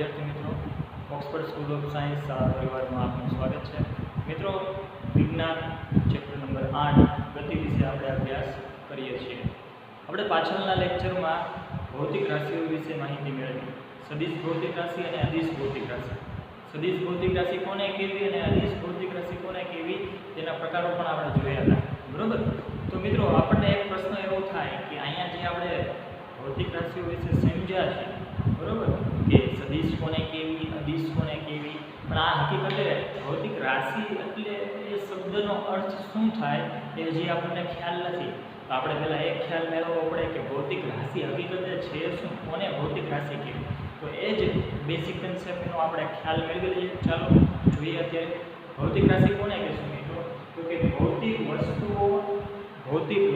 વિદ્યાર્થી મિત્રો, Oxford school of science પરિવારમાં આપનું સ્વાગત છે. મિત્રો, વિજ્ઞાન ચેપ્ટર નંબર 8 ગતિ વિશે આપણે અભ્યાસ કરીએ છીએ. આપણે પાછળના લેક્ચરમાં ભૌતિક રાશિઓ વિશે માહિતી મેળવી. સદિશ ભૌતિક રાશિ અને અદિશ ભૌતિક રાશિ. સદિશ ભૌતિક રાશિ કોને કહેવી અને અદિશ ભૌતિક રાશિ કોને કહેવી તેના પ્રકારો પણ આપણે જોયા હતા. બરોબર. તો મિત્રો, આપણને એક પ્રશ્ન એવો થાય કે અહીંયા જે આપણે ભૌતિક રાશિઓ વિશે સમજ્યા છે, બરોબર, કે સદિશ કોને કેવી, અદિશ કોને કેવી, પણ આ હકીકતે ભૌતિક રાશિ એટલે એ શબ્દનો અર્થ શું થાય એ જે આપણને ખ્યાલ નથી. તો આપણે પહેલાં એક ખ્યાલ મેળવવો પડે કે ભૌતિક રાશિ હકીકતે છે શું, કોને ભૌતિક રાશિ કહેવી. તો એ જ બેસિક કન્સેપ્ટનો આપણે ખ્યાલ મેળવી લઈએ. ચાલો જોઈએ અત્યારે ભૌતિક રાશિ કોને કહેશું મિત્રો. તો કે ભૌતિક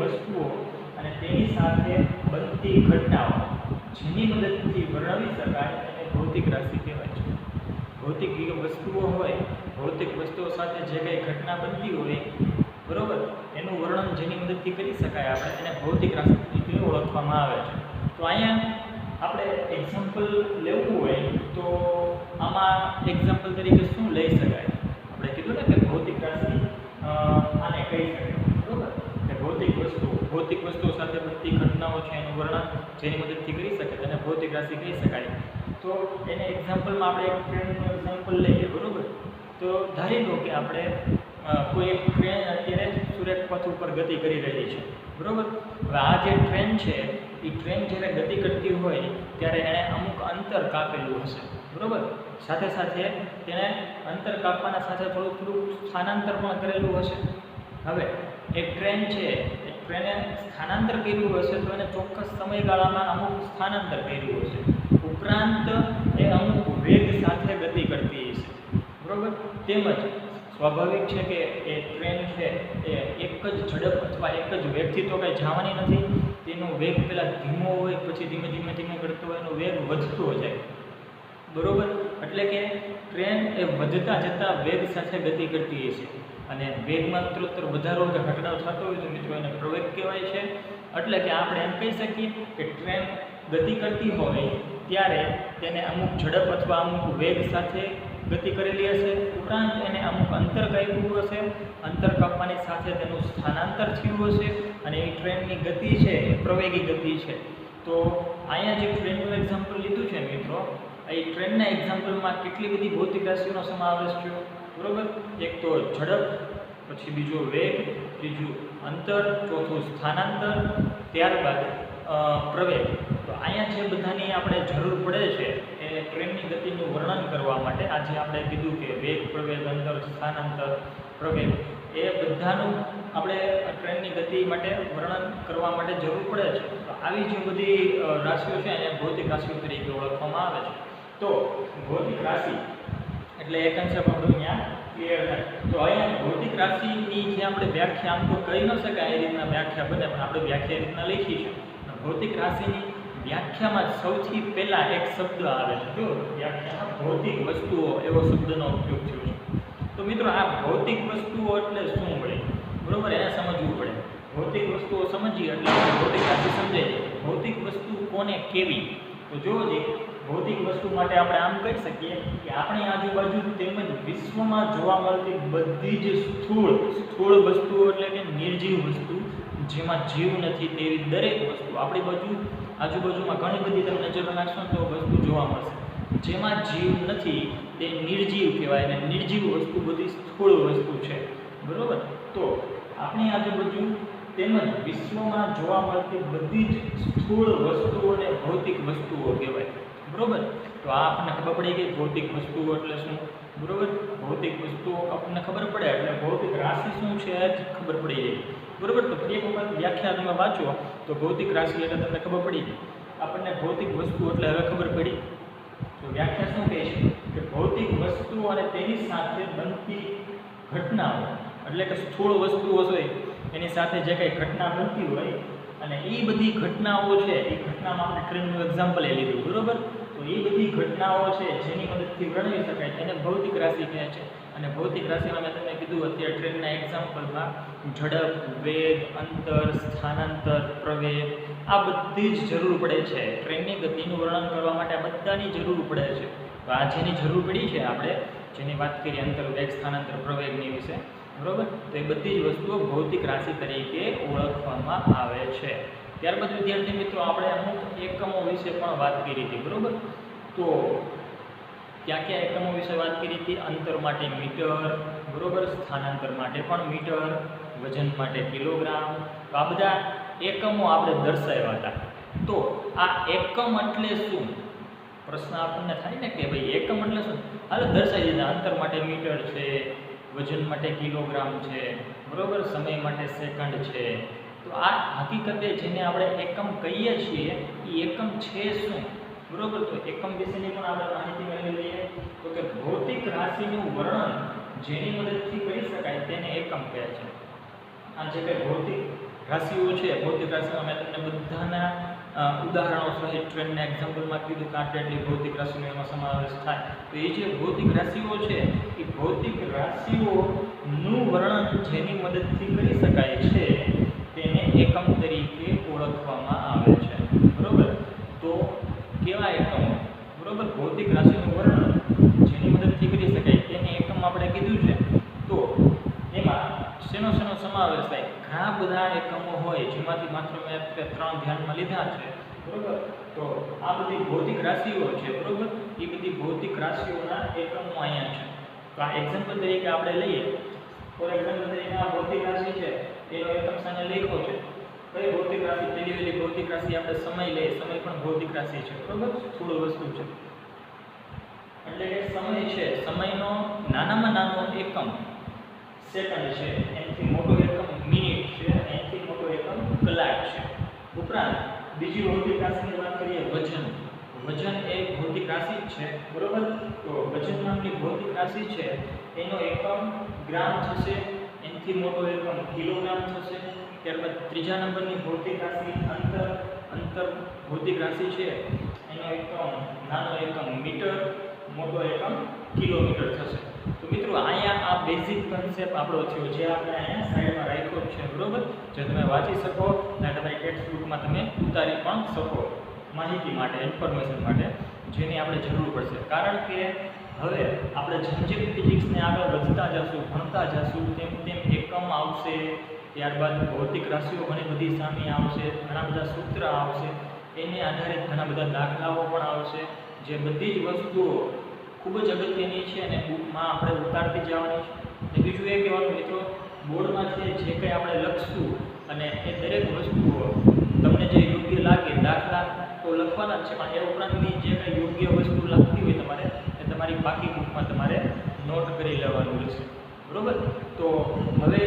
વસ્તુઓ અને તેની સાથે બનતી ઘટનાઓ જેની મદદથી વર્ણવી શકાય એને ભૌતિક રાશિ કહેવાય છે. ભૌતિક વસ્તુઓ હોય, ભૌતિક વસ્તુઓ સાથે જે કંઈ ઘટના બનતી હોય, બરોબર, એનું વર્ણન જેની મદદથી કરી શકાય આપણે એને ભૌતિક રાશિ તરીકે ઓળખવામાં આવે છે. તો અહીંયા આપણે એક્ઝામ્પલ લેવું હોય તો આમાં એક્ઝામ્પલ તરીકે શું લઈ શકાય? આપણે કીધું ને કે ભૌતિક રાશિ આને કહી શકાય, બરોબર, કે ભૌતિક વસ્તુઓ સાથે બનતી ઘટનાઓ છે એનું વર્ણન જેની મદદથી કરી શકે તેને ભૌતિક રાશિ કહી શકાય. તો એને એક્ઝામ્પલમાં આપણે એક ટ્રેનનું એક્ઝામ્પલ લઈએ, બરોબર. તો ધારી લો કે આપણે કોઈ એક ટ્રેન અત્યારે સૂર્યપથ ઉપર ગતિ કરી રહી છે, બરોબર. હવે આ જે ટ્રેન છે એ ટ્રેન જ્યારે ગતિ કરતી હોય ત્યારે એણે અમુક અંતર કાપેલું હશે, બરોબર. સાથે સાથે તેણે અંતર કાપવાના સાથે થોડું સ્થાનાંતર પણ કરેલું હશે. હવે એક ટ્રેન છે, ટ્રેને સ્થાનાંતર કર્યું હશે તો એને ચોક્કસ સમયગાળામાં અમુક સ્થાનાંતર કર્યું હશે. ઉપરાંત એ અમુક વેગ સાથે ગતિ કરતી હશે, બરોબર. તેમજ સ્વાભાવિક છે કે એ ટ્રેન છે એ એક જ ઝડપ અથવા એક જ વેગથી તો કંઈ જવાની નથી. તેનો વેગ પહેલાં ધીમો હોય, પછી ધીમે ધીમે કરતો હોય એનો વેગ વધતો જાય, બરોબર. એટલે કે ટ્રેન એ વધતા જતા વેગ સાથે ગતિ કરતી હશે અને વેગમાં ઉત્તરોત્તર વધારો કે ઘટાડો થતો હોય તો મિત્રો એને પ્રવેગ કહેવાય છે. એટલે કે આપણે એમ કહી શકીએ કે ટ્રેન ગતિ કરતી હોય ત્યારે તેને અમુક ઝડપ અથવા અમુક વેગ સાથે ગતિ કરેલી હશે. ઉપરાંત એને અમુક અંતર કાપ્યું હશે. અંતર કાપવાની સાથે તેનું સ્થાનાંતર થયું હશે અને એ ટ્રેનની ગતિ છે એ પ્રવેગી ગતિ છે. તો અહીંયા જે ટ્રેનનું એક્ઝામ્પલ લીધું છે મિત્રો, એ ટ્રેનના એક્ઝામ્પલમાં કેટલી બધી ભૌતિક રાશિઓનો સમાવેશ થયો, બરોબર. એક તો ઝડપ, પછી બીજો વેગ, ત્રીજું અંતર, ચોથું સ્થાનાંતર, ત્યારબાદ પ્રવેગ. તો અહીંયા જે બધાની આપણે જરૂર પડે છે એ ટ્રેનની ગતિનું વર્ણન કરવા માટે આજે આપણે કીધું કે વેગ, પ્રવેગ, અંતર, સ્થાનાંતર, પ્રવેગ એ બધાનું આપણે ટ્રેનની ગતિ માટે વર્ણન કરવા માટે જરૂર પડે છે. તો આવી જે બધી રાશિઓ છે એને ભૌતિક રાશિઓ તરીકે ઓળખવામાં આવે છે. તો ભૌતિક રાશિ એટલે એ કન્સેપ્ટ આપણું અહીંયા ક્લિયર થાય. તો અહીંયા ભૌતિક રાશિની જે આપણે વ્યાખ્યા આમ તો કહી ન શકાય એ રીતના વ્યાખ્યા બને, પણ આપણે વ્યાખ્યા એ રીતના લખી છે. ભૌતિક રાશિની વ્યાખ્યામાં સૌથી પહેલાં એક શબ્દ આવે છે, જો વ્યાખ્યામાં ભૌતિક વસ્તુઓ એવો શબ્દનો ઉપયોગ થયો છે. તો મિત્રો, આ ભૌતિક વસ્તુઓ એટલે શું મળે, બરોબર, એને સમજવું પડે. ભૌતિક વસ્તુઓ સમજીએ એટલે ભૌતિક રાશિ સમજાય છે. ભૌતિક વસ્તુ કોને કેવી? તો જોવો જોઈએ, ભૌતિક વસ્તુ માટે આપણે આમ કહી શકીએ કે આપણી આજુબાજુ તેમજ વિશ્વમાં જોવા મળતી બધી જ સ્થૂળ વસ્તુઓ એટલે કે નિર્જીવ વસ્તુ, જેમાં જીવ નથી તેવી દરેક વસ્તુ આપણી આજુબાજુમાં ઘણી બધી તમે નજર નાખશો તો વસ્તુ જોવા મળશે. જેમાં જીવ નથી તે નિર્જીવ કહેવાય અને નિર્જીવ વસ્તુ બધી સ્થૂળ વસ્તુ છે, બરોબર. તો આપણી આજુબાજુ તેમજ વિશ્વમાં જોવા મળતી બધી જ સ્થૂળ વસ્તુઓને ભૌતિક વસ્તુઓ કહેવાય, બરોબર. તો આ આપણને ખબર પડી ગઈ ભૌતિક વસ્તુઓ એટલે શું, બરોબર. ભૌતિક વસ્તુઓ આપણને ખબર પડે એટલે ભૌતિક રાશિ શું છે એ જ ખબર પડી જાય, બરોબર. તો ફરી એક વખત વ્યાખ્યા તમે વાંચો તો ભૌતિક રાશિ એટલે તમને ખબર પડી ગઈ. આપણને ભૌતિક વસ્તુ એટલે હવે ખબર પડી. તો વ્યાખ્યા શું કહે છે કે ભૌતિક વસ્તુઓ અને તેની સાથે બનતી ઘટનાઓ એટલે કે સ્થૂળ વસ્તુઓ હોય એની સાથે જે કંઈ ઘટના બનતી હોય અને એ બધી ઘટનાઓ છે એ ઘટનામાં આપણે ટ્રેનનું એક્ઝામ્પલ એ લીધું, બરોબર. તો એ બધી ઘટનાઓ છે જેની મદદથી વર્ણવી શકાય એને ભૌતિક રાશિ કહે છે. અને ભૌતિક રાશિમાં મેં તમને કીધું અત્યારે ટ્રેનના એક્ઝામ્પલમાં ઝડપ, વેગ, અંતર, સ્થાનાંતર, પ્રવેગ આ બધી જ જરૂર પડે છે. ટ્રેનની ગતિનું વર્ણન કરવા માટે આ બધાની જરૂર પડે છે. તો આ જેની જરૂર પડી છે આપણે જેની વાત કરીએ અંતર, વેગ, સ્થાનાંતર, પ્રવેગની વિશે, બરાબર, તો એ બધી જ વસ્તુઓ ભૌતિક રાશિ તરીકે ઓળખવામાં આવે છે. ત્યારબાદ વિદ્યાર્થી મિત્રો આપણે અમુક એકમો વિશે પણ વાત કરી હતી, બરાબર. તો ક્યાં ક્યાં એકમો વિશે વાત કરી હતી? અંતર માટે મીટર, બરાબર, સ્થાનાંતર માટે પણ મીટર, વજન માટે કિલોગ્રામ. તો આ બધા એકમો આપણે દર્શાવ્યા હતા. તો આ એકમ એટલે શું? પ્રશ્ન આપણને થાય ને કે ભાઈ એકમ એટલે શું? હાલો દર્શાવી દીધા. અંતર માટે મીટર છે, વજન માટે કિલોગ્રામ છે, બરાબર, સમય માટે સેકન્ડ છે. તો આ હકીકતે જેને આપણે એકમ કહીએ છીએ એ એકમ છે શું? બરાબર. તો એકમ વિશેની પણ આપણે માહિતી મેળવી લઈએ. તો કે ભૌતિક રાશિનું વર્ણન જેની મદદથી કરી શકાય તેને એકમ કહે છે. આ જે કંઈ ભૌતિક રાશિઓ છે, ભૌતિક રાશિમાં મેં તમને બધાના ઉદાહરણો સહિત ટ્રેનના એક્ઝામ્પલમાં કીધું કે આટલી ભૌતિક રાશિનો એમાં સમાવેશ થાય. તો એ જે ભૌતિક રાશિઓ છે એ ભૌતિક રાશિઓનું વર્ણન જેની મદદથી કરી શકાય છે તેને એકમ તરીકે ઓળખવામાં આવે છે, બરાબર. તો કેવા એકમો? બરાબર, ભૌતિક રાશિનું વર્ણન જેની મદદથી કરી શકાય તેને એકમ આપણે કીધું છે. તો એમાં શેનો સમાવેશ થાય? ઘણા બધા એકમો હોય જેમાંથી માત્ર મેં 3 ધ્યાનમાં લીધા છે, બરાબર. તો આ બધી ભૌતિક રાશિઓ છે, બરાબર, એ બધી ભૌતિક રાશિઓના એકમો અહીંયા છે. તો આ એક્ઝામ્પલ તરીકે આપણે લઈએ. ફોર એક્ઝામ્પલ તરીકે આ ભૌતિક રાશિ છે એનો એકમ સામે લખ્યો છે. કઈ ભૌતિક રાશિ? પેલી ભૌતિક રાશિ આપણે સમય લઈએ. સમય પણ ભૌતિક રાશિ છે, બરાબર, સ્થૂળ વસ્તુ છે. એટલે કે સમય છે, સમયનો નાનામાં નાનો એકમ સેકન્ડ છે, એનાથી મોટો એકમ મિનિટ છે, એનાથી મોટો એકમ કલાક છે. ઉપરાંત બીજી ભૌતિક રાશિની વાત કરીએ, વજન. વજન એ ભૌતિક રાશિ જ છે, બરાબર. તો વજન નામની ભૌતિક રાશિ છે એનો એકમ ગ્રામ થશે, એનાથી મોટો એકમ કિલોગ્રામ થશે. ત્યારબાદ ત્રીજા નંબરની ભૌતિક રાશિ અંતર ભૌતિક રાશિ છે એનો એકમ નાનો એકમ મીટર, મોટો એકમ કિલોમીટર થશે. તો મિત્રો અહીંયા આ બેઝિક કન્સેપ્ટ આપણો થયો જે આપણે અહીંયા સાઈડમાં રાખ્યો છે, બરાબર, જે તમે વાંચી શકો અને તમારી ટેક્સ્ટ બુકમાં તમે ઉતારી પણ શકો માહિતી માટે, ઇન્ફોર્મેશન માટે, જેની આપણે જરૂર પડશે. કારણ કે હવે આપણે જેમ ફિઝિક્સને આગળ વધતા જશું, ભણતા જશું, તેમ એકમ આવશે. ત્યારબાદ ભૌતિક રાશિઓ ઘણી બધી સામે આવશે, ઘણા બધા સૂત્ર આવશે, એને આધારિત ઘણા બધા દાખલાઓ પણ આવશે. જે બધી જ વસ્તુઓ ખૂબ જ અગત્યની છે અને બુકમાં આપણે ઉતારતી જવાની છે. અને બીજું એ કહેવાનું મિત્રો, બોર્ડમાં છે જે કંઈ આપણે લખશું અને એ દરેક વસ્તુઓ તમને જે યોગ્ય લાગે, દાખલા તો લખવાના જ છે, પણ એ ઉપરાંતની જે કંઈ યોગ્ય વસ્તુ લખતી હોય તમારે એ તમારી બાકી બુકમાં તમારે નોટ કરી લેવાનું રહેશે, બરાબર. તો હવે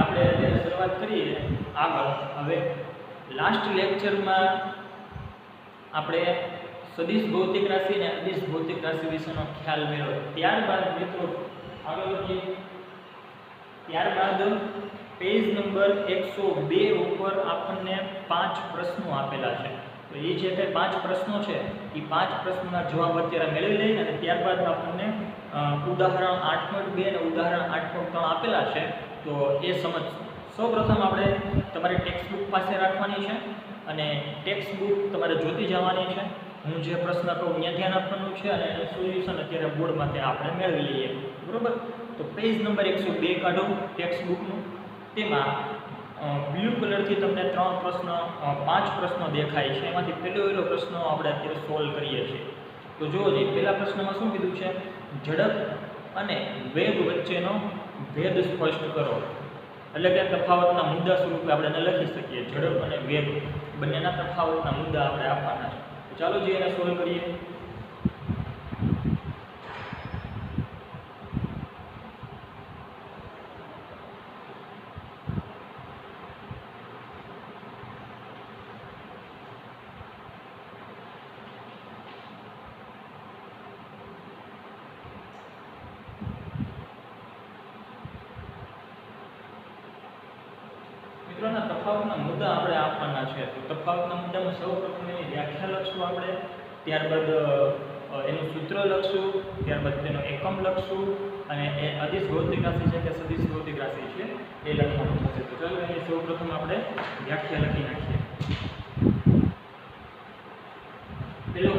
આપણે અત્યારે શરૂઆત કરીએ આગળ. હવે લાસ્ટ લેક્ચરમાં આપણે સદિશ ભૌતિક રાશિ અને અદિશ ભૌતિક રાશિ વિશેનો ખ્યાલ મેળવ્યો. ત્યારબાદ મિત્રો આગળ વધીએ. ત્યારબાદ પેજ નંબર 102 ઉપર આપણને 5 પ્રશ્નો આપેલા છે. તો એ જે કંઈ 5 પ્રશ્નો છે એ 5 પ્રશ્નોના જવાબ અત્યારે મેળવી લઈએ અને ત્યારબાદ આપણને ઉદાહરણ 8.2 અને ઉદાહરણ 8.3 આપેલા છે. તો એ સમજશું. સૌપ્રથમ આપણે તમારી ટેક્સ્ટ બુક પાસે રાખવાની છે અને ટેક્સ્ટ બુક તમારે જોતી જવાની છે. હું જે પ્રશ્ન કહું ત્યાં ધ્યાન આપવાનું છે અને એનું સોલ્યુશન અત્યારે બોર્ડમાંથી આપણે મેળવી લઈએ, બરાબર. તો પેજ નંબર 102 કાઢો ટેક્સ્ટ બુકનું. તેમાં બ્લુ કલરથી તમને 5 પ્રશ્નો દેખાય છે. એમાંથી પહેલો પ્રશ્ન આપણે અત્યારે સોલ્વ કરીએ છીએ. તો જુઓ જી, પહેલા પ્રશ્નમાં શું કીધું છે? ઝડપ અને વેગ વચ્ચેનો ભેદ સ્પષ્ટ કરો. એટલે કે તફાવતના મુદ્દા સ્વરૂપે આપણે એને લખી શકીએ. ઝડપ અને વેગ બંનેના તફાવતના મુદ્દા આપણે આપવાના છે. ચાલો જે એને સોલ્વ કરીએ. મિત્રોના તફાવતના મુદ્દા આપણે આપવાના છે. તો તફાવતના મુદ્દામાં સૌપ્રથમ એની વ્યાખ્યા લખશું આપણે. ત્યારબાદ એનું સૂત્ર લખશું, ત્યારબાદ તેનો એકમ લખશું અને એ અદિશ ભૌતિક રાશિ છે કે સદિશ ભૌતિક રાશિ છે એ લખવાનું થશે. તો ચાલો એની સૌપ્રથમ આપણે વ્યાખ્યા લખી નાખીએ. પેલો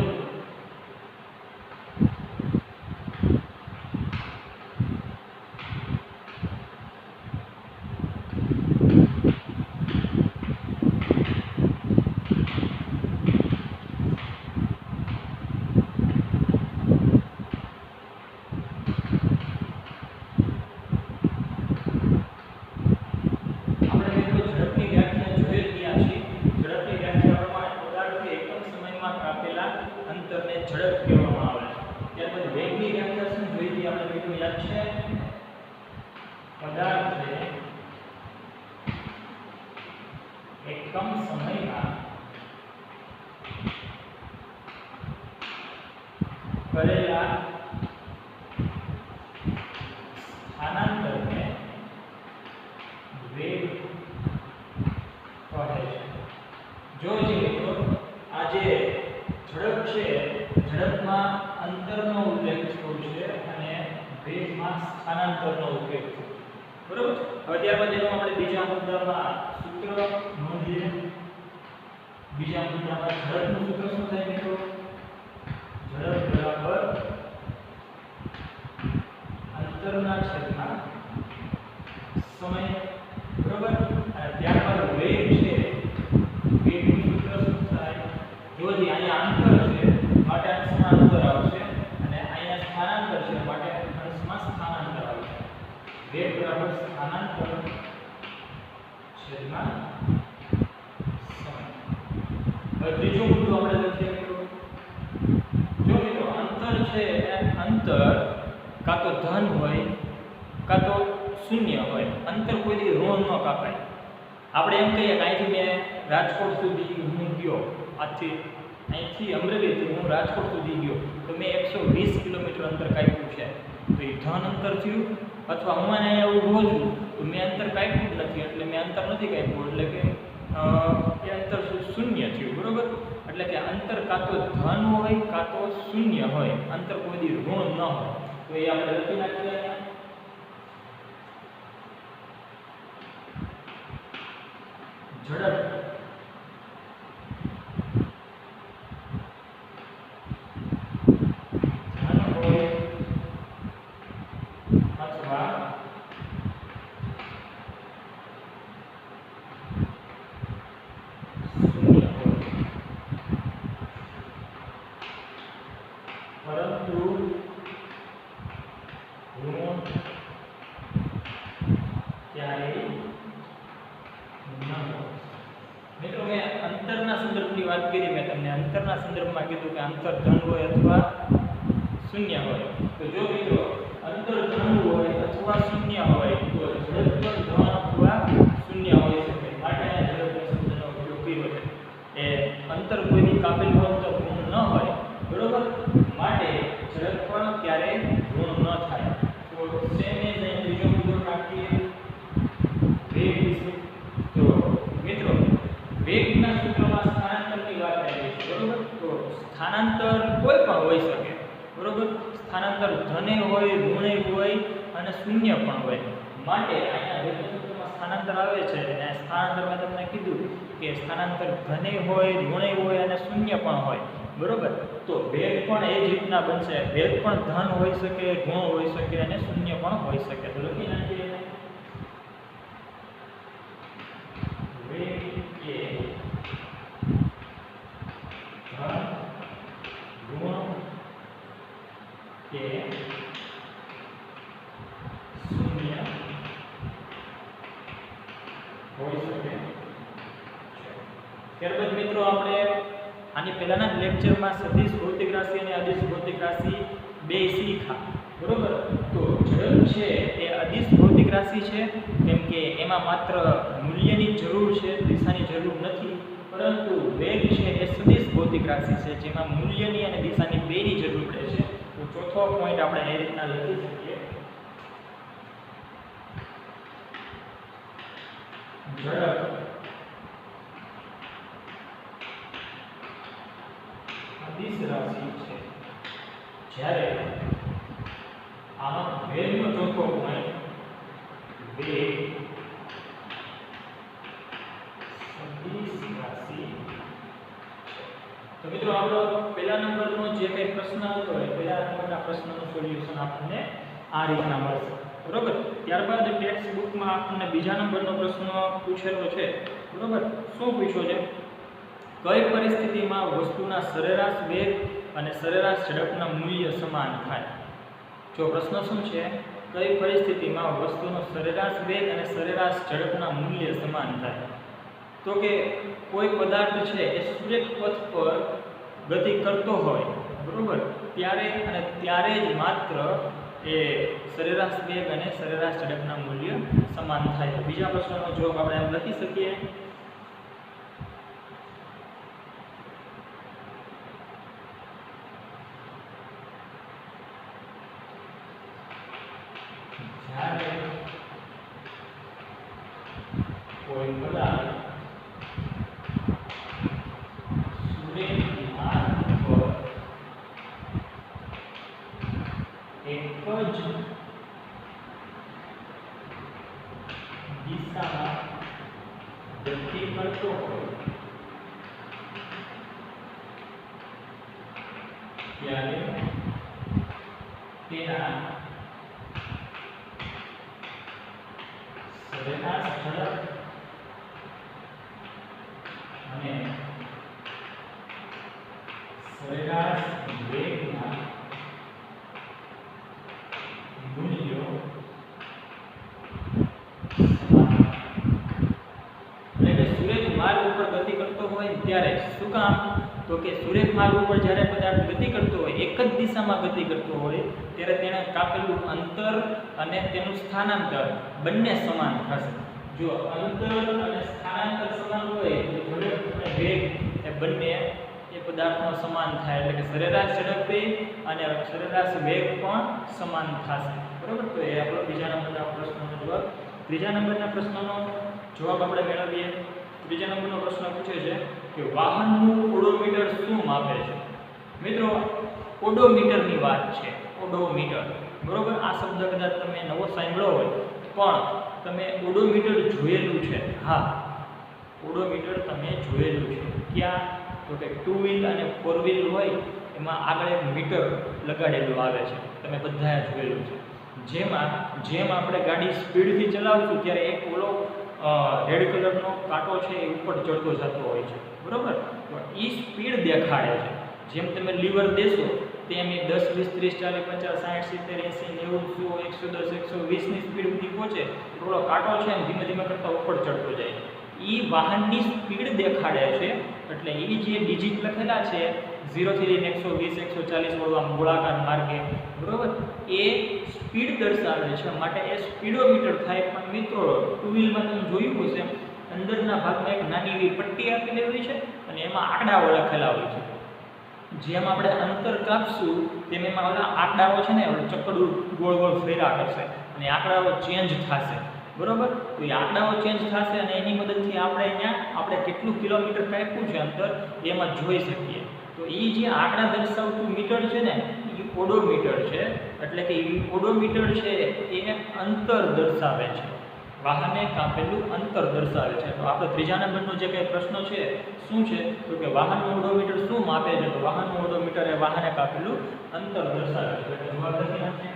અંતરને ઝડપ કહેવામાં આવે છે. ત્યારબાદ વેગની વ્યાખ્યા શું જોઈ હતી આપણે મિત્રો યાદ છે? પદાર્થે એકમ સમયમાં કરેલા સ્થાનાંતરને વેગ કહે છે. જો મિત્રો આ જે ઝડપ છે, ઝડપમાં અંતરનો ઉલ્લેખ થયો છે અને વેગમાં સ્થાનાંતરનો ઉલ્લેખ થયો છે. બરોબર. હવે ત્યારબાદ એનો આપણે બીજા મુદ્દામાં સૂત્ર નોંધીએ. બીજા મુદ્દામાં ઝડપનું સૂત્ર શું થાય મિત્રો? ઝડપ બરાબર અંતરના છેદમાં સમય. બરોબર. અને ત્યારબાદ વેગ છે, વેગનું સૂત્ર શું થાય? જોજી અહીંયા અંતર છે માટે અંશમાં અંતર આવશે અને અહીંયા સ્થાનાંતર છે માટે અંશમાં સ્થાનાંતર આવશે. વેગ બરાબર સ્થાનાંતર છેદમાં સમય. હવે ત્રીજો મુદ્દો આપણે લખીએ મિત્રો. જો મિત્રો અંતર છે એ અંતર કાં તો ધન હોય કાં તો શૂન્ય હોય. અંતર કોઈ દી ઋણ ન કાપાય. આપણે એમ કહીએ કે અહીંથી મેં રાજકોટ સુધી હું ગયો, અહીંથી અમરેલીથી હું રાજકોટ સુધી ગયો તો મેં 120 કિલોમીટર અંતર કાપ્યું છે. તો એ ધન અંતર થયું. અથવા હું અહીંયા ઊભો છું તો મેં અંતર કાપ્યું જ નથી, એટલે મેં અંતર નથી કાપ્યું, એટલે કે એ અંતર શૂન્ય થયું. બરોબર. એટલે કે અંતર કાં તો ધન હોય કાં તો શૂન્ય હોય. અંતર કોઈ દી ઋણ ન હોય. તો એ આપણે લખી નાખીએ અહીંયા. ઝડપ પરંતુ ઋણ ક્યારેય ન હોય. મિત્રો મેં અંતરના સંદર્ભની વાત કરી. મેં તમને અંતરના સંદર્ભમાં કીધું કે અંતર ધન હોય અથવા શૂન્ય હોય. તો જો મિત્રો અંતર ધન હોય અથવા શૂન્ય હોય તો ઝડપ પણ ધન અથવા શૂન્ય હોઈ શકે. માટે આ ઝડપના શબ્દનો ઉપયોગ કર્યો છે. એ અંતર કોઈની કાપેલ હોય તો ઋણ ન હોય. બરોબર. માટે ઝડપ પણ ક્યારેય ઋણ ન થાય. તો સેમ એ જ ત્રીજો મુદ્દો રાખીએ વેગ વિશે. તો મિત્રો વેગના સૂત્રમાં સ્થાનાંતરની વાત આવી છે. બરોબર. તો સ્થાનાંતર કોઈ પણ હોઈ શકે. બરોબર. સ્થાનાંતર ધને હોય, ઋણે હોય અને શૂન્ય પણ હોય. માટે અહીંયા વેગના સૂત્રમાં સ્થાનાંતર આવે છે અને સ્થાનાંતરમાં તમને કીધું કે સ્થાનાંતર ધને હોય, ઋણે હોય અને શૂન્ય પણ હોય. બરોબર. તો વેગ પણ એ જ રીતના બનશે. વેગ પણ ધન હોઈ શકે, ઋણ હોઈ શકે અને શૂન્ય પણ હોઈ શકે. તો લખી નાખીએ વેગ એ ધન, ઋણ કે શૂન્ય હોઈ શકે. ત્યારબાદ મિત્રો આપણે આની પહેલાના લેક્ચરમાં સદિશ ભૌતિક રાશિ અને અદિશ ભૌતિક રાશિ બે શીખા. બરોબર. તો ઝડપ છે એ અદિશ ભૌતિક રાશિ છે, કેમ કે એમાં માત્ર મૂલ્યની જરૂર છે, દિશાની જરૂર નથી. પરંતુ વેગ છે એ સદિશ ભૌતિક રાશિ છે, જેમાં મૂલ્યની અને દિશાની બેની જરૂર પડે છે. તો ચોથો પોઈન્ટ આપણે એ રીતના લખી શકીએ. ઝડપ અદિશ રાશિ છે જ્યારે આનો વેગનો ચોથો પોઈન્ટ વેગ સદિશ રાશિ. તો મિત્રો આપણો પહેલા નંબરનો જે કંઈ પ્રશ્ન હતો એ પહેલા નંબરના પ્રશ્નનું સોલ્યુશન આપણને આ રીતના મળશે. બરોબર. ત્યારબાદ ટેક્સ્ટ બુકમાં આપણને બીજા નંબરનો પ્રશ્ન પૂછેલો છે. બરોબર. શું પૂછ્યો છે? કઈ પરિસ્થિતિમાં વસ્તુના સરેરાશ વેગ અને સરેરાશ ઝડપના મૂલ્ય સમાન થાય? જો પ્રશ્ન શું છે? કઈ પરિસ્થિતિમાં વસ્તુનો સરેરાશ વેગ અને સરેરાશ ઝડપના મૂલ્ય સમાન થાય? તો કે કોઈ પદાર્થ છે એ સુરેખ પથ પર ગતિ કરતો હોય, બરોબર, ત્યારે જ માત્ર એ સરેરાશ વેગ અને સરેરાશ ઝડપના મૂલ્ય સમાન થાય. બીજા પ્રશ્નનો જવાબ આપણે એમ લખી શકીએ. જ્યારે કોઈ પદાર્થ સુરેખ માર્ગ પર એક જ દિશામાં ગતિ કરતો હોય ત્યારે તેના સરેરાશ ઝડપ અને સરેરાશ વેગના મૂલ્યો એટલે કે સુરેખ માર્ગ ઉપર ગતિ કરતો હોય ત્યારે શું કામ? તો કે સુરેખ માર્ગ ઉપર જ્યારે પદાર્થ ગતિ કરતો હોય, એક જ દિશામાં ગતિ કરતો હોય, ત્યારે તેણે કાપેલું અંતર અને તેનું સ્થાનાંતર બંને સમાન થશે. જો અંતર અને સ્થાનાંતર સમાન હોય તો ઝડપ અને વેગ એ બંને એ પદાર્થનો સમાન થાય, એટલે કે સરેરાશ ઝડપ અને સરેરાશ વેગ પણ સમાન થશે. બરોબર. તો એ આપણો બીજા નંબરના પ્રશ્નનો જવાબ. ત્રીજા નંબરના પ્રશ્નનો જવાબ આપણે મેળવીએ. ત્રીજા નંબરનો પ્રશ્ન પૂછે છે કે વાહનનું ઓડોમીટર શું માપે છે? મિત્રો, ઓડોમીટરની વાત છે. ઓડોમીટર, બરોબર. આ શબ્દ કદાચ તમે નવો સાંભળ્યો હોય, પણ તમે ઓડોમીટર જોયેલું છે? હા, ઓડોમીટર તમે જોયેલું છે. ક્યાં? તો કે 2 વ્હીલ અને 4 વ્હીલ હોય એમાં આગળ એક મીટર લગાડેલું આવે છે. તમે બધાએ જોયેલું છે. જેમ આપણે ગાડી સ્પીડથી ચલાવશું ત્યારે એક ઓલો રેડ કલરનો કાંટો છે એ ઉપર ચડતો જતો હોય છે, બરોબર. તો એ સ્પીડ દેખાડે છે. જેમ તમે લીવર દેશો તેમ એ 10, 20, 30, 40, 50, 60, 70, 80, 90, 100, 110, 120 ની સ્પીડ સુધી પહોંચે તો ઓલો કાંટો છે એમ ધીમે ધીમે કરતા ઉપર ચડતો જાય. એ વાહનની સ્પીડ દેખાડે છે. એટલે એ જે ડિજિટ લખેલા છે 0 થી લઈને 120, 140 વાળો આમ ગોળાકાર માર્ગે, બરોબર, એ સ્પીડ દર્શાવે છે. માટે એ સ્પીડોમીટર થાય. પણ મિત્રો, 2 વ્હીલમાં તમે જોયું હશે અંદરના ભાગમાં એક નાની એવી પટ્ટી આપેલી હોય છે અને એમાં આંકડાઓ લખેલા હોય છે. જેમ આપણે અંતર કાપશું તેમ એમાં ઓલા આંકડાઓ છે ને ચક્કડું ગોળ ગોળ ફેરા કરશે અને આંકડાઓ ચેન્જ થશે, બરોબર. તો એ આંકડાઓ ચેન્જ થશે અને એની મદદથી આપણે કેટલું કિલોમીટર કાપ્યું છે અંતર એમાં જોઈ શકીએ. તો એ જે આંકડા દર્શાવતું મીટર છે ને એ ઓડોમીટર છે. એટલે કે એ ઓડોમીટર છે એ અંતર દર્શાવે છે, વાહને કાપેલું અંતર દર્શાવે છે. તો આપણે ત્રીજા નંબરનો જે કંઈ પ્રશ્ન છે શું છે? તો કે વાહનનું ઓડોમીટર શું માપે છે? તો વાહનનું ઓડોમીટર એ વાહને કાપેલું અંતર દર્શાવે છે. એટલે જવાબ લખી નાખીએ.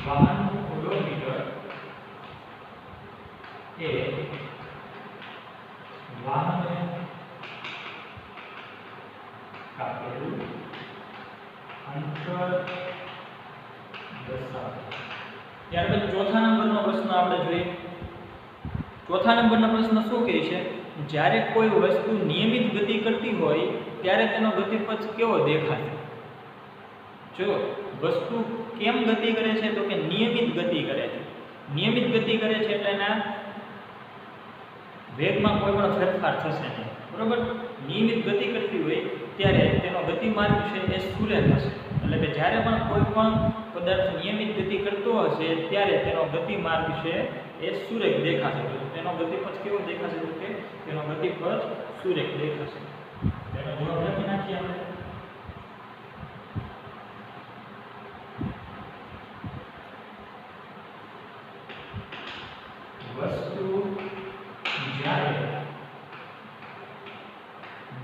વાહનનું ઓડોમીટર એ વાહને કાપેલું અંતર દર્શાવે. ત્યારબાદ ચોથા નંબરનો પ્રશ્ન આપણે જોઈએ. ચોથા નંબરનો પ્રશ્ન શું કહે છે? જ્યારે કોઈ વસ્તુ નિયમિત ગતિ કરતી હોય ત્યારે તેનો ગતિપથ કેવો દેખાય? જો વસ્તુ કેમ ગતિ કરે છે? તો કે નિયમિત ગતિ કરે છે. નિયમિત ગતિ કરે છે એટલે એના વેગમાં કોઈ પણ ફેરફાર થશે નહીં, બરોબર. નિયમિત ગતિ કરતી હોય ત્યારે તેનો ગતિમાર્ગ છે એ સ્થૂલે થશે. એટલે કે જ્યારે પણ કોઈ પણ પદાર્થ નિયમિત ગતિ કરતો હશે ત્યારે તેનો ગતિમાર્ગ છે એ સુરેખ દેખાશે. તો તેનો ગતિપથ કેવો દેખાશે? તો કે તેનો ગતિપથ સુરેખ દેખાશે. તેનો જવાબ લખી નાખીએ આપણે. વસ્તુ જ્યારે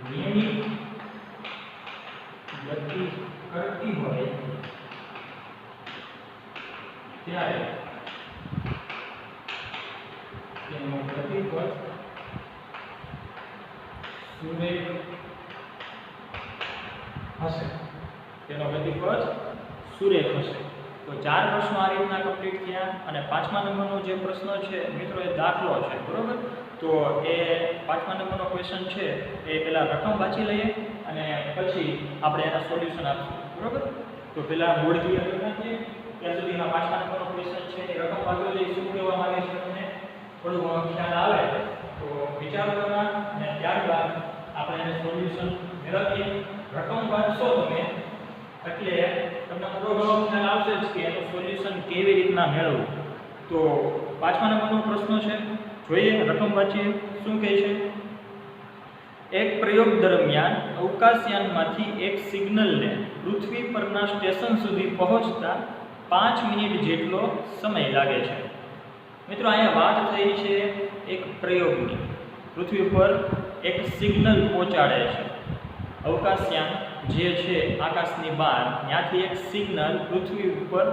નિયમિત ગતિ કરતી હોય ત્યારે તેનો ગતિપથ સુરેખ હશે. તેનો ગતિપથ સુરેખ હશે. તો 4 પ્રશ્નો આ રીતના કમ્પ્લીટ થયા અને 5મા નંબરનો જે પ્રશ્ન છે મિત્રો એ દાખલો છે, બરોબર. તો એ 5મા નંબરનો ક્વેશ્ચન છે એ પહેલા રકમ વાંચી લઈએ અને પછી આપણે એના સોલ્યુશન આપીશું, બરોબર. તો પહેલા બોર્ડ ક્લિયર કરી નાખીએ. ત્યાં સુધીમાં 5મા નંબરનો ક્વેશ્ચન છે એ રકમ વાંચી લઈએ. શું કહેવા માંગે છે તમને થોડું ઘણો ખ્યાલ આવે તો વિચાર કરવા અને ત્યારબાદ આપણે એને સોલ્યુશન મેળવીએ. રકમ વાંચશો તમે એટલે તમને થોડો ઘણો ખ્યાલ આવશે જ કે એનું સોલ્યુશન કેવી રીતના મેળવવું. તો 5મા નંબરનો પ્રશ્ન છે, જોઈએ રકમ વાંચીએ. શું કહે છે? એક પ્રયોગ દરમિયાન અવકાશયાનમાંથી એક સિગ્નલને પૃથ્વી પરના સ્ટેશન સુધી પહોંચતા 5 મિનિટ જેટલો સમય લાગે છે. મિત્રો અહીંયા વાત થઈ છે એક પ્રયોગની. પૃથ્વી પર એક સિગ્નલ પહોંચાડે છે અવકાશયાન જે છે આકાશની બહાર, ત્યાંથી એક સિગ્નલ પૃથ્વી ઉપર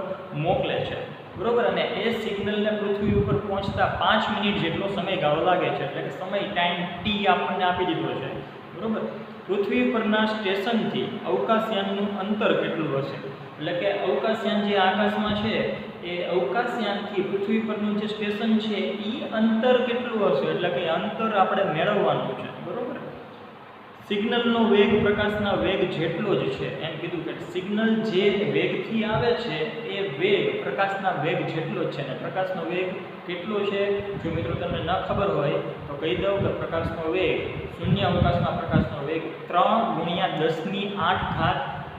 મોકલે છે, બરોબર. અને એ સિગ્નલને પૃથ્વી ઉપર પહોંચતા 5 મિનિટ જેટલો સમયગાળો લાગે છે. એટલે કે સમય ટાઈમ ટી આપણને આપી દીધો છે, બરોબર. પૃથ્વી પરના સ્ટેશનથી અવકાશયાનનું અંતર કેટલું હશે? એટલે કે અવકાશયાન જે આકાશમાં છે એ અવકાશયાનથી પૃથ્વી પરનું જે સ્ટેશન છે એ અંતર કેટલું હશે? એટલે કે અંતર આપણે મેળવવાનું છે, બરોબર. સિગ્નલનો વેગ પ્રકાશના વેગ જેટલો જ છે એમ કીધું કે સિગ્નલ જે વેગથી આવે છે એ વેગ પ્રકાશના વેગ જેટલો જ છે. ને પ્રકાશનો વેગ કેટલો છે જો મિત્રો તમને ન ખબર હોય તો કહી દઉં કે પ્રકાશનો વેગ શૂન્ય અવકાશમાં પ્રકાશનો વેગ 3 × 10⁸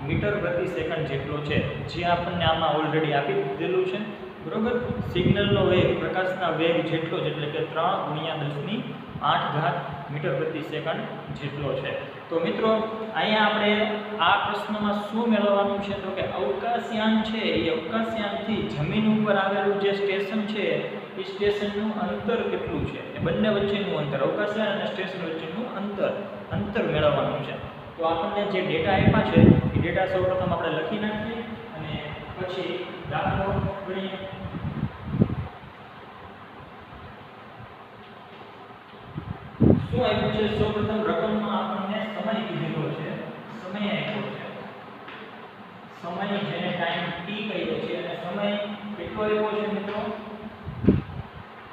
મીટર પ્રતિ સેકન્ડ જેટલો છે, જે આપણને આમાં ઓલરેડી આપી દીધેલું છે, બરોબર. સિગ્નલનો વેગ પ્રકાશના વેગ જેટલો જ એટલે કે 3 × 10⁸ મીટર પ્રતિ સેકન્ડ જેટલો છે. તો મિત્રો અહીંયા આપણે આ પ્રશ્નમાં શું મેળવવાનું છે તો કે અવકાશયાન છે એ અવકાશયાનથી જમીન ઉપર આવેલું જે સ્ટેશન છે એ સ્ટેશનનું અંતર કેટલું છે, એ બંને વચ્ચેનું અંતર, અવકાશયાન અને સ્ટેશન વચ્ચેનું અંતર મેળવવાનું છે. તો આપણને જે ડેટા આપ્યા છે એ ડેટા સૌપ્રથમ આપણે લખી નાખીએ અને પછી દાખલો ગણીએ. શું આપ્યું છે? સૌપ્રથમ રકમમાં આપણને સમય કીધેલો છે, સમય આપ્યો છે, સમય જેને ટાઈમ ટી કહીએ છીએ અને સમય કેટલો આપ્યો છે મિત્રો?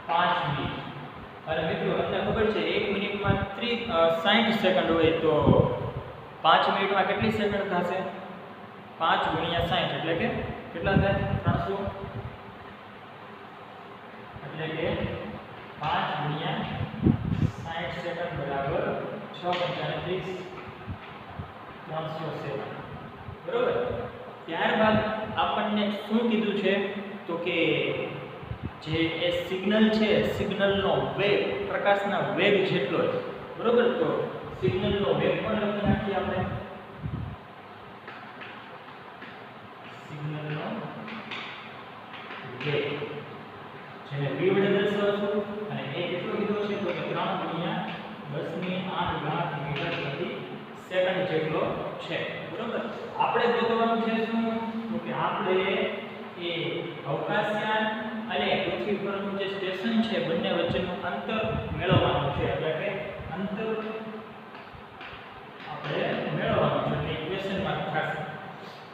5 મિનિટ. અને મિત્રો તમને ખબર છે 1 મિનિટમાં 60 સેકન્ડ હોય તો 5 મિનિટમાં કેટલી સેકન્ડ થશે? 5 × 60 એટલે કે કેટલા થાય? 300. એટલે કે 5 × 60 સેકન્ડ બરાબર 6 × 30 300 સેકન્ડ, બરોબર. ત્યારબાદ આપણને શું કીધું છે તો કે જે એ સિગ્નલ છે સિગ્નલનો વેગ પ્રકાશના વેગ જેટલો છે, બરોબર. તો સિગ્નલનો વેગ પણ લખી નાખીએ આપણે. સિગ્નલનો વેગ જેને v વડે દર્શાવશું અને એ કેટલો કીધો છે તો કે 3 × 10⁸ મીટર પ્રતિ સેકન્ડ જેટલો છે, બરોબર. આપણે ગોતવાનું છે શું તો કે આપણે એ અવકાશયાન અને પૃથ્વી પરનું જે સ્ટેશન છે બંને વચ્ચેનું અંતર મેળવવાનું છે. એટલે કે અંતર આપણે મેળવવાનું છે એટલે ઇક્વેશનમાં થશે.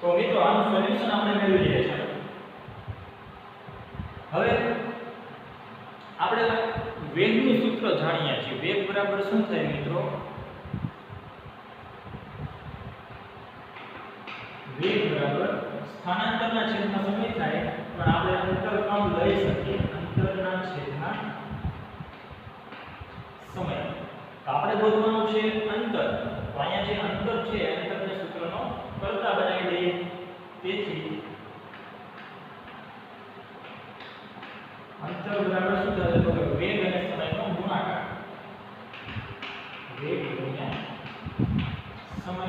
તો મિત્રો આનું સોલ્યુશન આપણે મેળવી લઈએ છીએ. હવે આપણે વેગનું સૂત્ર જાણીએ છીએ. વેગ બરાબર શું થાય મિત્રો? વેગ બરાબર સ્થાનાંતરના છેદમાં સમય થાય પણ આપણે અંતર કમ લઈ શકીએ. અંતરના છેદમાં સમય. તો આપણે ગોતવાનું છે અંતર. તો અહીંયા જે અંતર છે અંતરને સૂત્રનો કર્તા બનાવી દઈએ. તેથી અંતર બરાબર શું થશે તો કે વેગ અને સમયનો ગુણાકાર. વેગ ગુણ્યા સમય.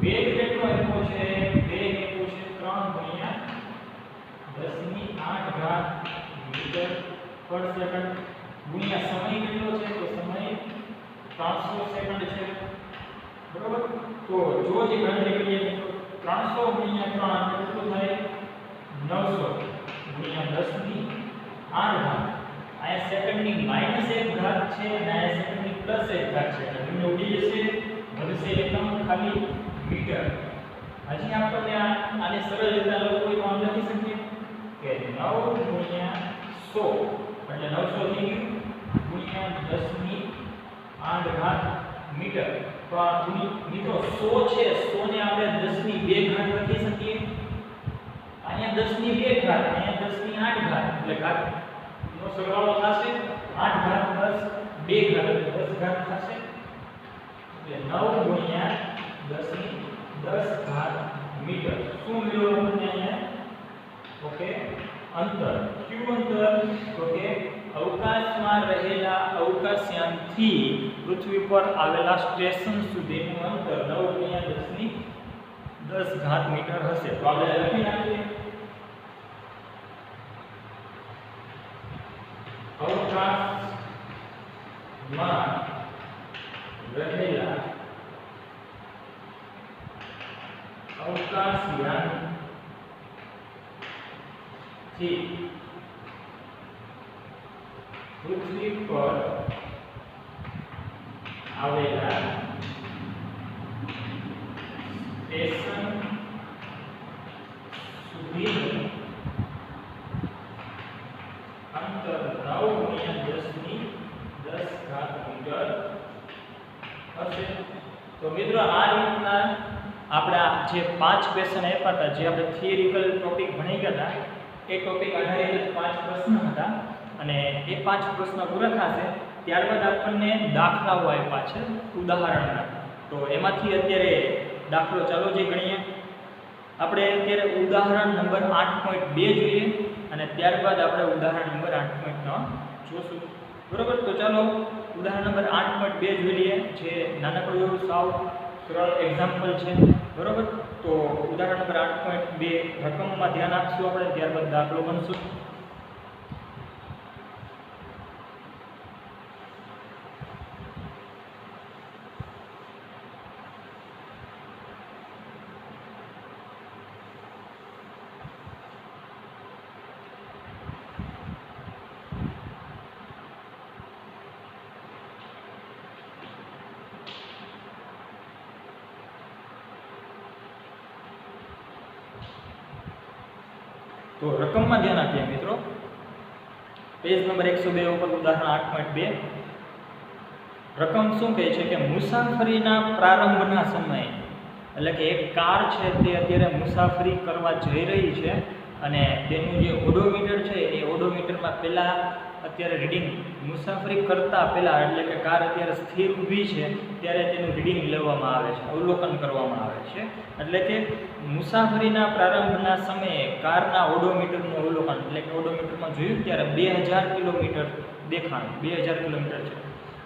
વેગ કેટલો આપ્યો છે? વેગ આપ્યો છે 3 ગુણ્યા 10 ની 8 ઘાત મીટર પર સેકન્ડ ગુણ્યા સમય કેટલો છે તો સમય 300 સેકન્ડ છે. બરોબર. તો જો જે ગણતરી કરીએ તો 300 ગુણ્યા 3 કેટલું થાય? 900 ગુણ્યા 10 ની 8 ઘાત. આયા સેકન્ડની -1 ઘાત છે અને આયા સેકન્ડની +1 ઘાત છે. બંને ઉડી જશે, વધશે એકમ ખાલી મીટર. હજી આપણે આને સરળ રીતે કોઈ નોંધ લખી શકીએ કે 9 ગુણ્યા 100 એટલે 900 થઈ ગયું ગુણ્યા 10 ની 8 ઘાત મીટર. તો આ મિત્રો 100 છે, 100 ને આપણે 10 ની 2 ઘાત લખી શકીએ. અહીંયા 10 ની 2 ઘાત, અહીંયા 10 ની 8 ઘાત એટલે ઘાત નો સરવાળો થશે 8 ઘાત પ્લસ 2 ઘાત એટલે 10 ઘાત થશે. એટલે 9 ગુણ્યા 10 ની 10 ઘાત મીટર. શું મળ્યું આપણને અહીંયા? ઓકે, અંતર. કયું અંતર? તો કે અવકાશમાં રહેલા અવકાશયાનથી પૃથ્વી પર આવેલા સ્ટેશન સુધીનું અંતર 9 ગુણ્યા 10 ની 10 ઘાત મીટર હશે. તો આપણે લખી નાખીએ અવકાશમાં રહેલા અવકાશયાનથી પૃથ્વી પર આવેલા સ્ટેશન સુધીનું અંતર 9 ગુણ્યા 10 ની 10 ઘાત મીટર હશે. તો મિત્રો આ રીતના આપણા જે 5 ક્વેશ્ચન આપ્યા હતા, જે આપણે થિયરિકલ ટોપિક ભણી ગયા હતા, એ ટોપિક આધારિત 5 પ્રશ્ન હતા અને એ 5 પ્રશ્ન પૂરા થશે ત્યારબાદ આપણને દાખલાઓ આપ્યા છે ઉદાહરણના. તો એમાંથી અત્યારે દાખલો ચાલો જે ગણીએ. આપણે અત્યારે ઉદાહરણ નંબર 8.2 જોઈએ અને ત્યારબાદ આપણે ઉદાહરણ નંબર 8.9 જોશું. બરોબર. તો ચાલો ઉદાહરણ નંબર 8.2 જોઈ લઈએ, જે નાનકડું એવું સાવ સરળ એક્ઝામ્પલ છે. બરોબર. તો ઉદાહરણ નંબર 8.2 રકમમાં ધ્યાન આપશું આપણે, ત્યારબાદ દાખલો બનશું. તો રકમમાં ધ્યાન આપીએ મિત્રો. પેજ નંબર 102 ઉપર ઉદાહરણ 8.2 રકમ શું કહે છે કે મુસાફરીના પ્રારંભના સમયે, એટલે કે એક કાર છે તે અત્યારે મુસાફરી કરવા જઈ રહી છે અને તેનું જે ઓડોમીટર છે એ ઓડોમીટરમાં પહેલાં અત્યારે રીડિંગ મુસાફરી કરતાં પહેલાં, એટલે કે કાર અત્યારે સ્થિર ઊભી છે ત્યારે તેનું રીડિંગ લેવામાં આવે છે, અવલોકન કરવામાં આવે છે. એટલે કે મુસાફરીના પ્રારંભના સમયે કારના ઓડોમીટરનું અવલોકન, એટલે કે ઓડોમીટરમાં જોયું ત્યારે 2000 કિલોમીટર દેખાણું, 2000 કિલોમીટર છે.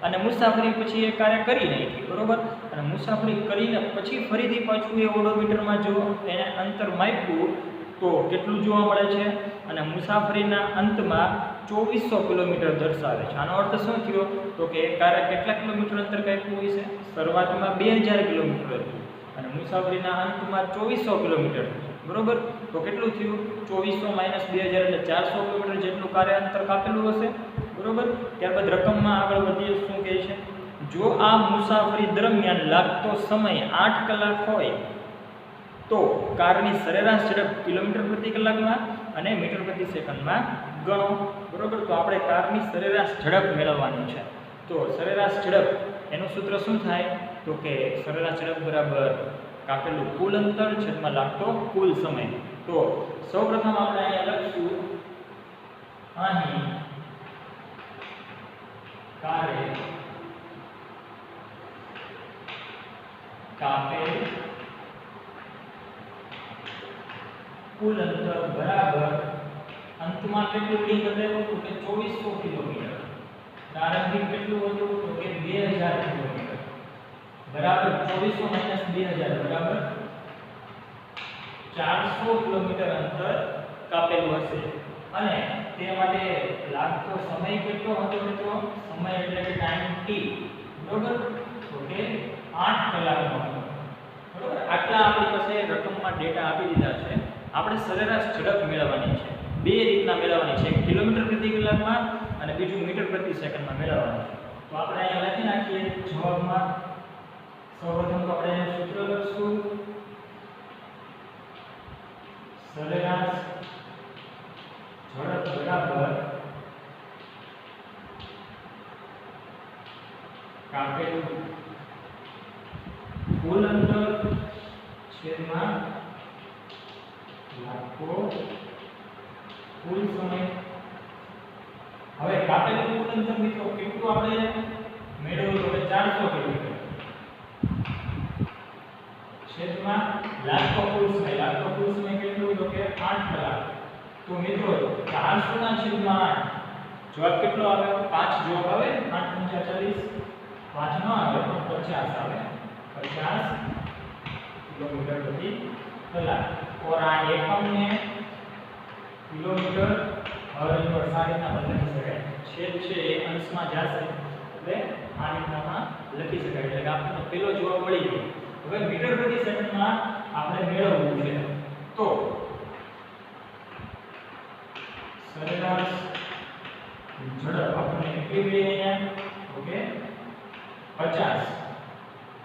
અને મુસાફરી પછી એ કારે કરી નાખી. બરોબર. અને મુસાફરી કરીને પછી ફરીથી પાછું એ ઓડોમીટરમાં જો એને અંતર માપ્યું તો કેટલું જોવા મળે છે? અને મુસાફરીના અંતમાં 2400 કિલોમીટર દર્શાવે છે. આનો અર્થ શું થયો? તો કે કારે કેટલા કિલોમીટર અંતર કાપ્યું હોય છે? શરૂઆતમાં 2000 કિલોમીટર હતું અને મુસાફરીના અંતમાં 2400 કિલોમીટર. બરોબર. તો કેટલું થયું? 2400 - 2000 એટલે 400 કિલોમીટર જેટલું કારે અંતર કાપેલું હશે. બરોબર. ત્યારબાદ રકમમાં આગળ વધીએ. શું કહે છે? જો આ મુસાફરી દરમિયાન લાગતો સમય 8 કલાક હોય તો કારની સરેરાશ ઝડપ કિલોમીટર પ્રતિ કલાકમાં અને મીટર પ્રતિ સેકન્ડમાં ગણો. બરોબર. તો આપણે કારની સરેરાશ ઝડપ મેળવવાની છે. તો સરેરાશ ઝડપ એનું સૂત્ર શું થાય? તો કે સરેરાશ ઝડપ બરાબર કાપેલું કુલ અંતર છેદમાં લાગતો કુલ સમય. તો સૌપ્રથમ આપણે અહીંયા લખશું, અહીં કારે કાપેલ કુલ અંતર બરાબર અંતમાં કેટલું લિંક કરેલું તો કે 2400 કિલોમીટર. પ્રારંભિક કેટલું હતું તો કે 2000 કિલોમીટર બરાબર 2400 - 2000 બરાબર 400 કિલોમીટર અંતર કાપેલું હશે. અને તે માટે લાગતો સમય કેટલો હતો મિત્રો? સમય એટલે કે ટાઈમ t બરોબર તો કે 8 કલાકનો હતો બરોબર. આટલા આપણી પાસે રકમમાં ડેટા આપી દીધા છે. આપણે સરેરાશ ઝડપ મેળવવાની છે. બે રીતના મેળવવાની છે, કિલોમીટર પ્રતિ કલાકમાં અને બીજું મીટર પ્રતિ સેકન્ડમાં મેળવવાની છે. તો આપણે અહીંયા લખી નાખીએ જવાબમાં. સૌપ્રથમ તો આપણે સૂત્ર લખશું, સરેરાશ ઝડપ બરાબર કાપેલું કુલ અંતર છેદમાં લાખો કુલ સમય. હવે કાપેલું કુલ અંતર મિત્રો કેટલું આપણે મેળવ્યું તો 400 કિલોમીટર છેદમાં લાખો કુલ સમય. લાખો કુલ સમય કેટલું તો કે 8 કલાક. તો મિત્રો 400 ના છેદમાં 8 જવાબ કેટલો આવે? 5 જવાબ આવે. 8 × 40 5 નો આવે તો 50 આવે. 50 કિલોમીટર પ્રતિ કલાક. और આ એકમ ને કિલોમીટર और इनवर सारी રીતના લખી શકાય. છેદ છે એ અંશમાં જશે એટલે આ રીતના લખી શકાય. એટલે કે આપણને પહેલો જવાબ મળી ગયો. હવે મીટર પ્રતિ સેકન્ડમાં આપણે મેળવવું છે. તો સરેરાશ ઝડપ આપણને કેટલી મળી અહીંયા? ઓકે 50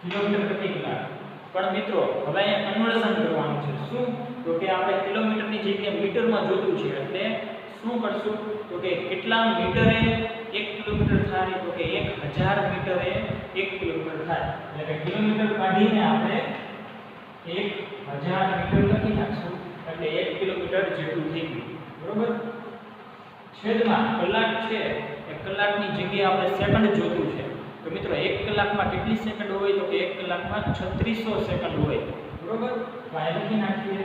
કિલોમીટર પ્રતિ કલાક. પણ મિત્રો હવે અહીંયા કન્વર્ઝન કરવાનું છે. શું તો કે આપણે કિલોમીટરની જગ્યાએ મીટરમાં જોતું છે. એટલે શું કરશું તો કે કેટલા મીટરે 1 કિલોમીટર થાય તો કે 1000 મીટરે 1 કિલોમીટર થાય. એટલે કે કિલોમીટર કાઢીને આપણે 1000 મીટર લખી નાખશું એટલે 1 કિલોમીટર જેટલું થઈ ગયું બરોબર. છેદમાં કલાક છે એ કલાકની જગ્યાએ આપણે સેકન્ડ જોતું છે. તો મિત્રો 1 કલાકમાં કેટલી સેકન્ડ હોય તો કે 1 કલાકમાં 3600 સેકન્ડ હોય બરોબર. તો આ લખી નાખીએ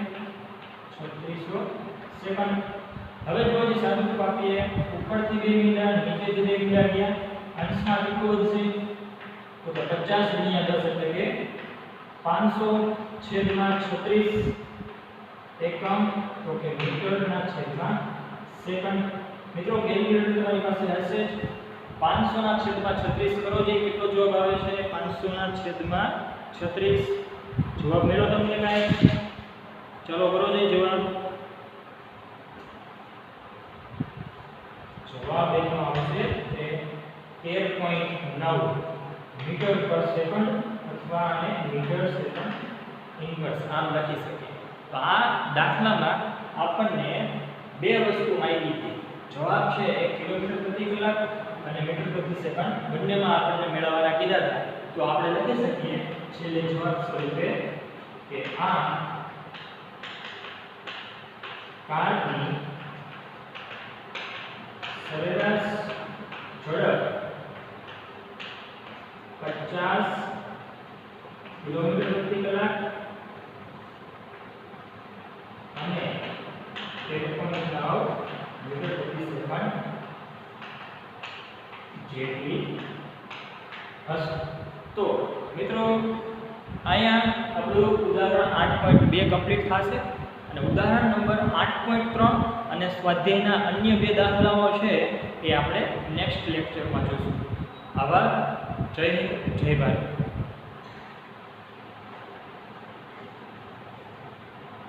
3600 સેકન્ડ. હવે જો જે સાદું આપીએ ઉપરથી 2 મીંડા નીચેથી 2 મીંડા ગયા અંશમાં કેટલું વધશે તો કે 50 × 10 એટલે કે 500/36 એકમ તો કે મીટરના છેદમાં સેકન્ડ. મિત્રો કેલ્ક્યુલેટર તમારી પાસે હશે જ. 500/36 કરો જે કેટલો જવાબ આવે છે? 500/36 જવાબ મેળવો તમને કાંઈ? ચલો કરો જે જવાબ. જવાબ એનો આવશે તે 13.9 મીટર પર સેકન્ડ અથવા આને મીટર સેકન્ડ ઇન્વર્સ આમ લખી શકીએ. તો આ દાખલામાં આપણને બે વસ્તુ માહિતી હતી. જવાબ છે એ કિલોમીટર પ્રતિ કલાક અને મીટર પ્રતિ સેકન્ડ બંનેમાં આપણને મેળવવાના કીધા હતા. તો આપણે લખી શકીએ છેલ્લે જવાબ સ્વરૂપે કે આ કારની સરેરાશ ઝડપ 50 કિલોમીટર પ્રતિ કલાક અને 13.9 મીટર પ્રતિ સેકન્ડ જેટલી હશે. તો મિત્રો અહીંયા આપણું ઉદાહરણ 8.2 કમ્પ્લીટ થશે અને ઉદાહરણ નંબર 8.3 અને સ્વાધ્યાયના અન્ય બે દાખલાઓ છે એ આપણે નેક્સ્ટ લેક્ચરમાં જોઈશું. આભાર. જય હિન્દ, જય ભારત.